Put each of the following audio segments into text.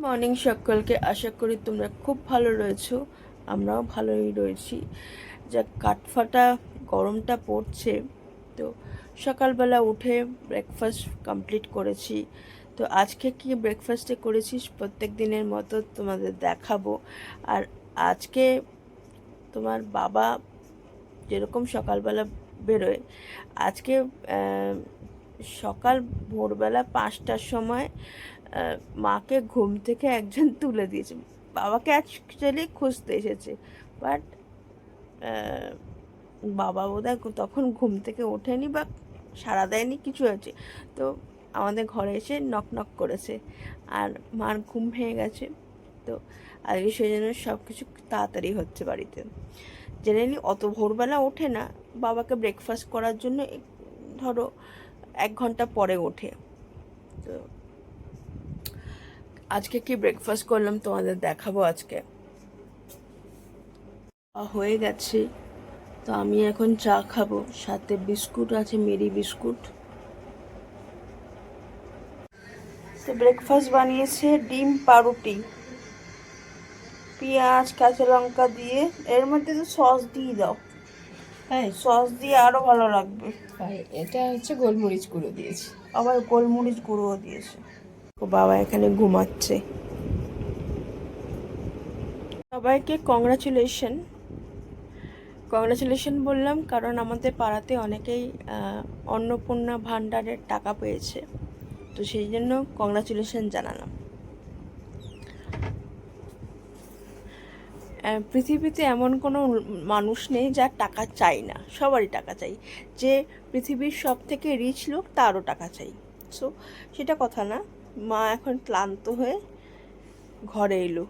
Morning সকলকে, আশা করি তোমরা খুব ভালো রয়েছো। আমরাও ভালোই রয়েছি। যা কাঠফাটা গরমটা পড়ছে, তো সকালবেলা উঠে ব্রেকফাস্ট কমপ্লিট করেছি। তো আজকে কি ব্রেকফাস্টে করেছিস প্রত্যেক দিনের মতো তোমাদের দেখাবো। আর আজকে তোমার বাবা যেরকম সকালবেলা বেরোয়, আজকে সকাল ভোরবেলা 5টার সময় মাকে ঘুম থেকে একজন তুলে দিয়েছে। বাবাকে অ্যাকচুয়ালি খুঁজতে এসেছে, বাট বাবা বোধহয় তখন ঘুম থেকে ওঠেনি বা সাড়া দেয়নি, কিছু আছে। তো আমাদের ঘরে এসে নক নক করেছে, আর মার ঘুম ভেঙে গেছে। তো আজকে সেই জন্য সব কিছু তাড়াতাড়ি হচ্ছে বাড়িতে। জেনারেলি অত ভোরবেলা ওঠে না, বাবাকে ব্রেকফাস্ট করার জন্য ধরো 1 ঘন্টা পরে ওঠে। তো আজকে কি ব্রেকফাস্ট করলাম তোমাদের দেখাবো। আজকে হয়ে গেছে, তো আমি এখন চা খাবো, সাথে বিস্কুট আছে, মেরি বিস্কুট। তো ব্রেকফাস্ট বানিয়েছে ডিম পাউরুটি, পেঁয়াজ কাঁচা লঙ্কা দিয়ে। এর মধ্যে তো সস দিয়ে দাও, হ্যাঁ সস দিয়ে আরো ভালো লাগবে। এটা হচ্ছে গোলমরিচ গুঁড়ো দিয়েছি। আবার গোলমরিচ গুঁড়ো দিয়েছে। ও বাবা এখানে ঘুমাচ্ছে। সবাইকে কংগ্রাচুলেশন বললাম, কারণ আমাদের পাড়াতে অনেকেই অন্নপূর্ণা ভাণ্ডারের টাকা পেয়েছে, তো সেই জন্য কংগ্রাচুলেশন জানালাম। পৃথিবীতে এমন কোনো মানুষ নেই যার টাকা চাই না, সবারই টাকা চাই। যে পৃথিবীর সব থেকে রিচ লোক, তারও টাকা চাই। সো সেটা কথা না। মা এখন ক্লান্ত হয়ে ঘরে এলো,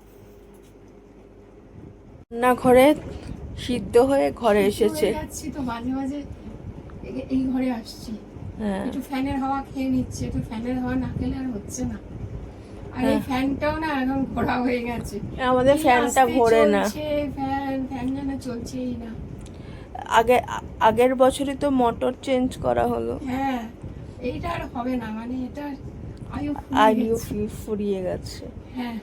রান্নাঘরে সিদ্ধ হয়ে ঘরে এসেছে। যাচ্ছি তো মাঝে মাঝে এই ঘরে আসছি, হ্যাঁ, একটু ফ্যানের হাওয়া খেয়ে নিচ্ছে। একটু ফ্যানের হাওয়া না খেলে আর হচ্ছে না। আর এই ফ্যানটাও না এখন ঘোরা হয়ে গেছে। আমাদের ফ্যানটা ঘোরে না। ফ্যান যেন চলছেই না। আগের বছরই তো মোটর চেঞ্জ করা হলো। হ্যাঁ, এইটা আর হবে না, মানে এটা আয়ু ফুরিয়ে গেছে। হ্যাঁ,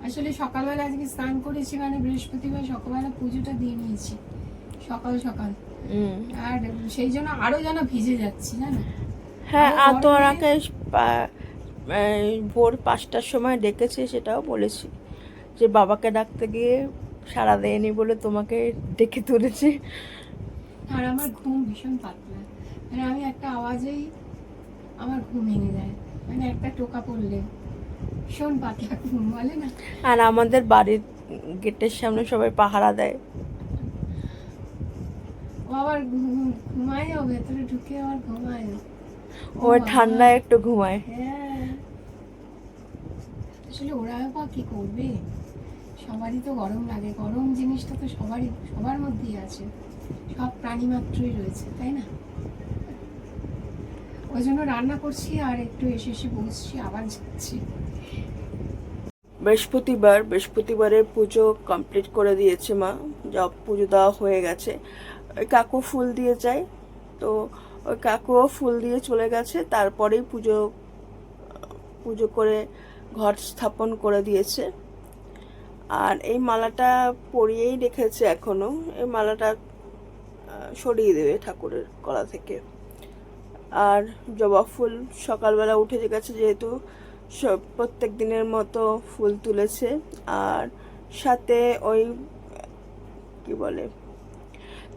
আসলে সকালবেলা আজকে স্নান করেছি, মানে বৃহস্পতিবার সকালবেলা পুজোটা দিয়ে নিয়েছি সকাল সকাল। আর সেই জন্য আরো যেন ভিজে যাচ্ছি, জানো। হ্যাঁ, আর তোমাকে ভোর 5টার সময় ডেকেছে, সেটাও বলেছি যে বাবাকে ডাকতে গিয়ে সাড়া দেয়নি বলে তোমাকে ডেকে তুলেছি। আর আমার ঘুম ভীষণ পাতলা, মানে আমি একটা আওয়াজেই আমার ঘুম ভেঙে যায়, মানে একটা টোকা পড়লে। ভীষণ পাতলা ঘুম, বলে না। আর আমাদের বাড়ির গেটের সামনে সবাই পাহারা দেয়। ও আবার ঘুমায়ও, ভেতরে ঢুকে আবার ঘুমায়ও। ও ঠান্ডায় একটু ঘুমায়। হ্যাঁ, আসলে ওরা বা কি করবে, সবারই তো গরম লাগে। গরম জিনিসটা তো সবার মধ্যেই আছে, সব প্রাণী মাত্রই রয়েছে, তাই না। ওই জন্য রান্না করছি, আর একটু এসে বসছি, আবার যাচ্ছি। বৃহস্পতিবারের পুজো কমপ্লিট করে দিয়েছে মা, যা পুজো দেওয়া হয়ে গেছে। ওই কাকু ফুল দিয়ে যায়, তো ওই কাকুও ফুল দিয়ে চলে গেছে। তারপরেই পুজো করে ঘর স্থাপন করে দিয়েছে। আর এই মালাটা পরিয়েই রেখেছে এখনো। এই মালাটা সরিয়ে দেবে ঠাকুরের গলা থেকে। আর জবা ফুল সকালবেলা উঠে গেছে, যেহেতু প্রত্যেক দিনের মতো ফুল তুলেছে। আর সাথে ওই কি বলে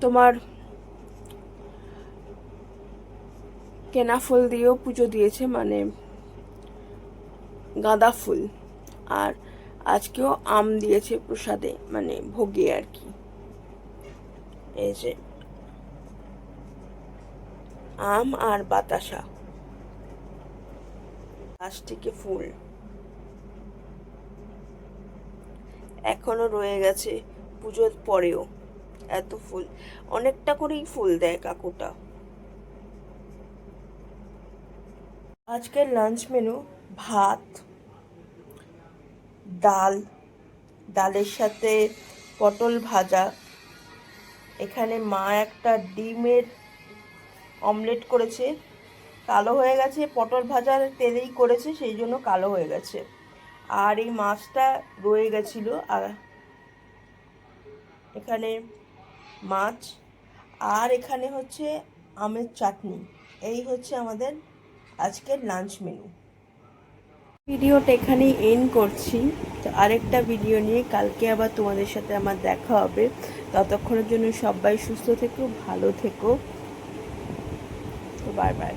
তোমার কেনা ফুল দিয়েও পুজো দিয়েছে, মানে গাঁদা ফুল। আর আজকেও আম দিয়েছে প্রসাদে, মানে ভোগে আর কি। এই যে আম আর বাতাসা, প্লাস্টিকে ফুল এখনো রয়ে গেছে পুজোর পরেও। এত ফুল, অনেকটা করেই ফুল দেয় কাকুটা। আজকের লাঞ্চ মেনু ভাত, ডালের সাথে পটল ভাজা। এখানে মা একটা ডিমের অমলেট করেছে, কালো হয়ে গেছে। পটল ভাজা তেলেই করেছে, সেই জন্য কালো হয়ে গেছে। আর এই মাছটা রয়ে গেছিল, আর এখানে মাছ, আর এখানে হচ্ছে আমের চাটনি। এই হচ্ছে আমাদের আজকের লাঞ্চ মেনু। ভিডিওটা এখানেই এন্ড করছি। তো আরেকটা ভিডিও নিয়ে কালকে আবার তোমাদের সাথে আমার দেখা হবে। ততক্ষণের জন্য সবাই সুস্থ থেকো, ভালো থেকো। তো বাই বাই।